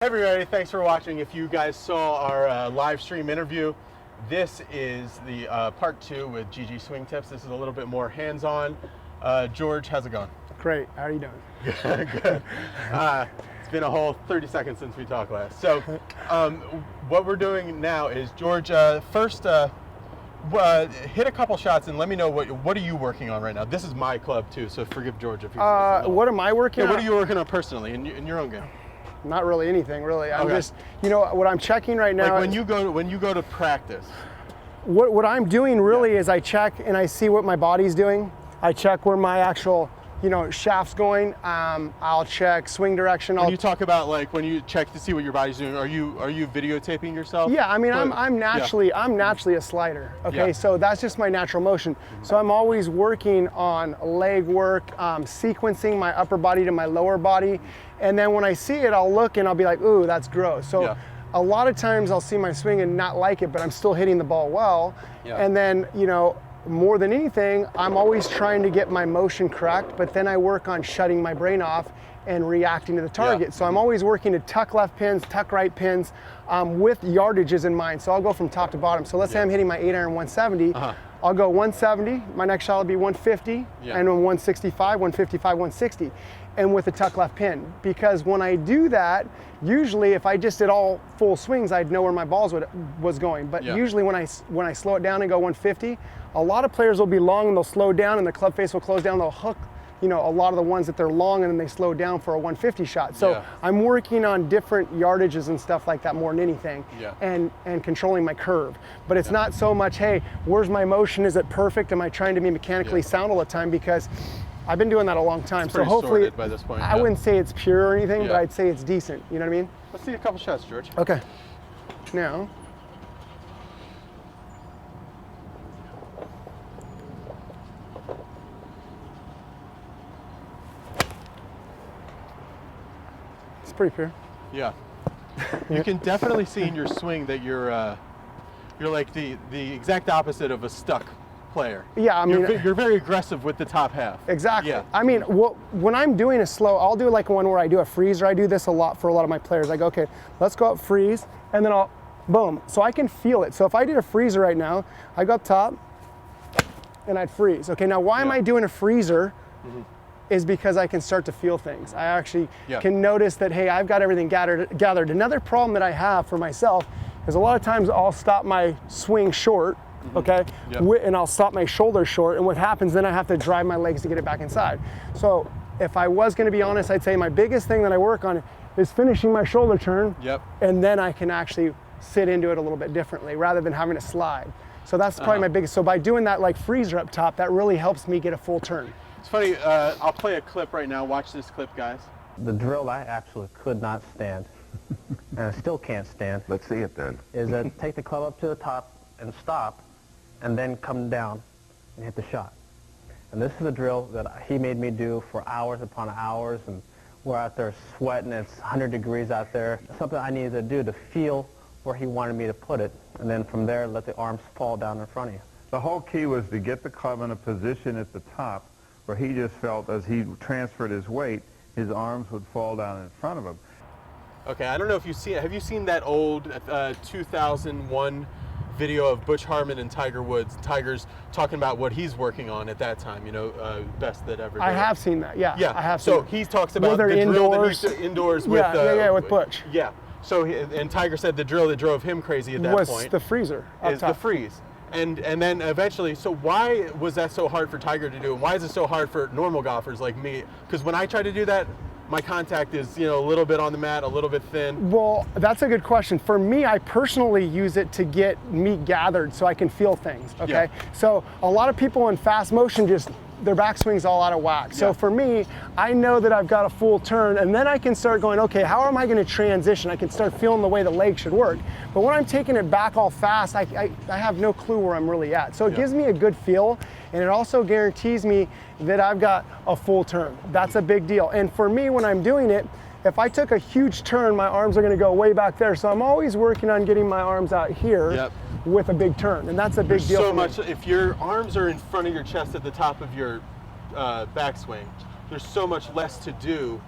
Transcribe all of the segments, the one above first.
Hey everybody, thanks for watching. If you guys saw our live stream interview, this is the part 2 with GGswing This is a little bit more hands-on. George, how's it going? Great, how are you doing? Good. It's been a whole 30 seconds since we talked last. So what we're doing now is, George, first hit a couple shots and let me know what are you working on right now. This is my club too, so forgive George if he's what am I working on? What are you working on personally in your own game? Not really anything, really. I'm just, you know, what I'm checking right now. Like when you go to practice. What I'm doing really is I check and I see what my body's doing. I check where my actual, you know, shaft's going. I'll check swing direction. When you talk about like when you check to see what your body's doing, are you videotaping yourself? Yeah, I mean, I'm naturally a slider. Okay, so that's just my natural motion. So I'm always working on leg work, sequencing my upper body to my lower body, and then when I see it, I'll look and I'll be like, ooh, that's gross. So a lot of times I'll see my swing and not like it, but I'm still hitting the ball well. And then, you know, more than anything, I'm always trying to get my motion correct, but then I work on shutting my brain off and reacting to the target. So I'm always working to tuck left pins, tuck right pins, with yardages in mind. So I'll go from top to bottom. So let's say I'm hitting my 8-iron 170. I'll go 170, my next shot will be 150, and then 165, 155, 160, and with a tuck left pin. Because when I do that, usually if I just did all full swings, I'd know where my balls was going. But usually when I slow it down and go 150, a lot of players will be long and they'll slow down and the club face will close down, they'll hook, you know, a lot of the ones that they're long and then they slow down for a 150 shot. So I'm working on different yardages and stuff like that more than anything, and controlling my curve. But it's not so much, hey, where's my motion? Is it perfect? Am I trying to be mechanically sound all the time? Because I've been doing that a long time. So hopefully, by this point, I wouldn't say it's pure or anything, but I'd say it's decent. You know what I mean? Let's see a couple shots, George. Okay. Now, pretty pure. Yeah. You can definitely see in your swing that you're like the exact opposite of a stuck player. Yeah, I mean, you're very aggressive with the top half. Exactly. Yeah. I mean, when I'm doing a slow, I'll do like one where I do a freezer. I do this a lot for a lot of my players. I go, okay, let's go up freeze, and then I'll boom. So I can feel it. So if I did a freezer right now, I go up top, and I'd freeze. Okay, now why am I doing a freezer? Is because I can start to feel things. I actually can notice that, hey, I've got everything gathered. Another problem that I have for myself is a lot of times I'll stop my swing short, okay, and I'll stop my shoulder short, and what happens then I have to drive my legs to get it back inside. So if I was gonna be honest, I'd say my biggest thing that I work on is finishing my shoulder turn, and then I can actually sit into it a little bit differently rather than having to slide. So that's probably my biggest, so by doing that like freezer up top, that really helps me get a full turn. It's funny, I'll play a clip right now. Watch this clip, guys. The drill I actually could not stand, and I still can't stand. Let's see it then. Is take the club up to the top and stop, and then come down and hit the shot. And this is a drill that he made me do for hours upon hours, and we're out there sweating. It's 100 degrees out there. Something I needed to do to feel where he wanted me to put it, and then from there let the arms fall down in front of you. The whole key was to get the club in a position at the top where he just felt as he transferred his weight, his arms would fall down in front of him. Okay, I don't know if you've seen it. Have you seen that old 2001 video of Butch Harmon and Tiger Woods? Tiger's talking about what he's working on at that time, you know, best that ever did. I have seen that, yeah. I have seen so he talks about the drill that he indoors with... with Butch. Yeah, so, and Tiger said the drill that drove him crazy at that point... Was the freezer is the freeze. And then eventually, so why was that so hard for Tiger to do, and why is it so hard for normal golfers like me? Because when I try to do that, my contact is, you know, a little bit on the mat, a little bit thin. Well, that's a good question. For me, I personally use it to get me gathered so I can feel things, okay? So a lot of people in fast motion just, their backswing's all out of whack. So for me, I know that I've got a full turn, and then I can start going, okay, how am I gonna transition? I can start feeling the way the leg should work. But when I'm taking it back all fast, I have no clue where I'm really at. So it gives me a good feel, and it also guarantees me that I've got a full turn. That's a big deal. And for me, when I'm doing it, if I took a huge turn, my arms are gonna go way back there. So I'm always working on getting my arms out here with a big turn, and that's a big deal. So much, if your arms are in front of your chest at the top of your backswing, there's so much less to do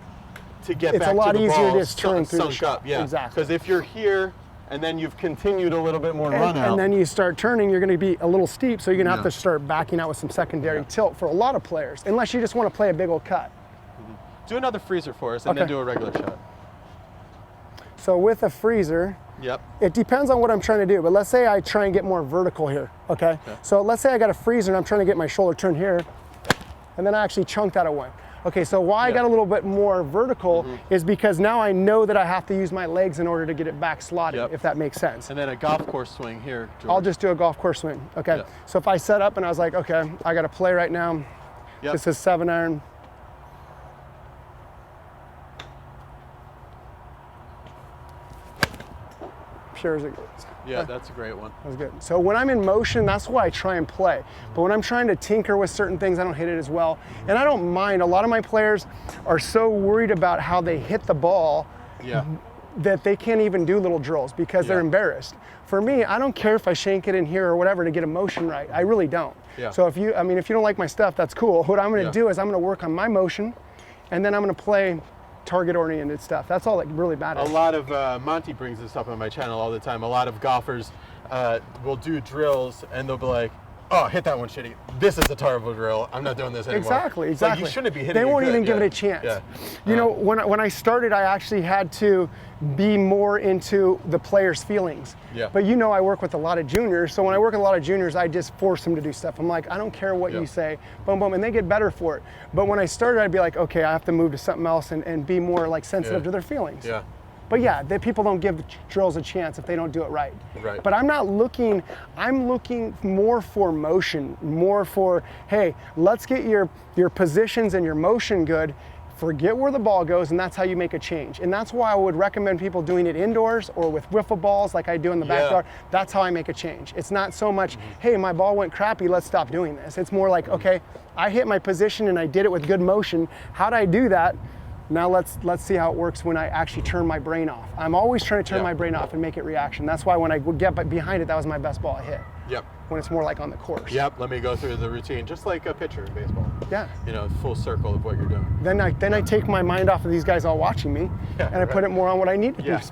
to get It's back a lot to the easier ball to just turn through the sunk shot. up. Yeah, Exactly. because if you're here and then you've continued a little bit more run out. And then you start turning, you're going to be a little steep, so you're going to have Yeah. to start backing out with some secondary tilt for a lot of players, unless you just want to play a big old cut. Do another freezer for us and then Okay. do a regular shot. So with a freezer, Yep. it depends on what I'm trying to do, but let's say I try and get more vertical here, okay? So let's say I got a freezer and I'm trying to get my shoulder turned here, and then I actually chunk that away. Okay, so why I got a little bit more vertical is because now I know that I have to use my legs in order to get it back slotted, Yep. if that makes sense. And then a golf course swing here, George. I'll just do a golf course swing, okay? Yep. So if I set up and I was like, okay, I got to play right now. Yep. This is 7-iron. Sure as it goes. Yeah, that's a great one. That was good. So when I'm in motion, that's why I try and play. But when I'm trying to tinker with certain things, I don't hit it as well. And I don't mind. A lot of my players are so worried about how they hit the ball Yeah. that they can't even do little drills because they're Yeah. embarrassed. For me, I don't care if I shank it in here or whatever to get a motion right. I really don't. Yeah. So if you don't like my stuff, that's cool. What I'm going to Yeah. do is I'm going to work on my motion, and then I'm going to play target-oriented stuff. That's all that really matters. A lot of, Monty brings this up on my channel all the time. A lot of golfers will do drills and they'll be like, oh, hit that one shitty. This is a terrible drill. I'm not doing this anymore. Exactly, It's like, exactly. you shouldn't be hitting They it won't good. even give Yeah. it a chance. Yeah. You know, when I started, I actually had to be more into the players' feelings. Yeah. But you know, I work with a lot of juniors, so when I work with a lot of juniors, I just force them to do stuff. I'm like, I don't care what Yeah. you say, boom, boom, and they get better for it. But when I started, I'd be like, okay, I have to move to something else and be more like sensitive Yeah. to their feelings. Yeah. But yeah, people don't give drills a chance if they don't do it right. Right. But I'm looking more for motion, more for, hey, let's get your positions and your motion good, forget where the ball goes, and that's how you make a change. And that's why I would recommend people doing it indoors or with wiffle balls like I do in the Yeah. backyard. That's how I make a change. It's not so much, hey, my ball went crappy, let's stop doing this. It's more like, okay, I hit my position and I did it with good motion. How'd I do that? Now let's see how it works when I actually turn my brain off. I'm always trying to turn Yeah. my brain off and make it reaction. That's why when I would get behind it, that was my best ball I hit. Yep. When it's more like on the course. Yep. Let me go through the routine, just like a pitcher in baseball. Yeah. You know, full circle of what you're doing. Then I take my mind off of these guys all watching me, Yeah, and I put it more on what I need to Yeah. do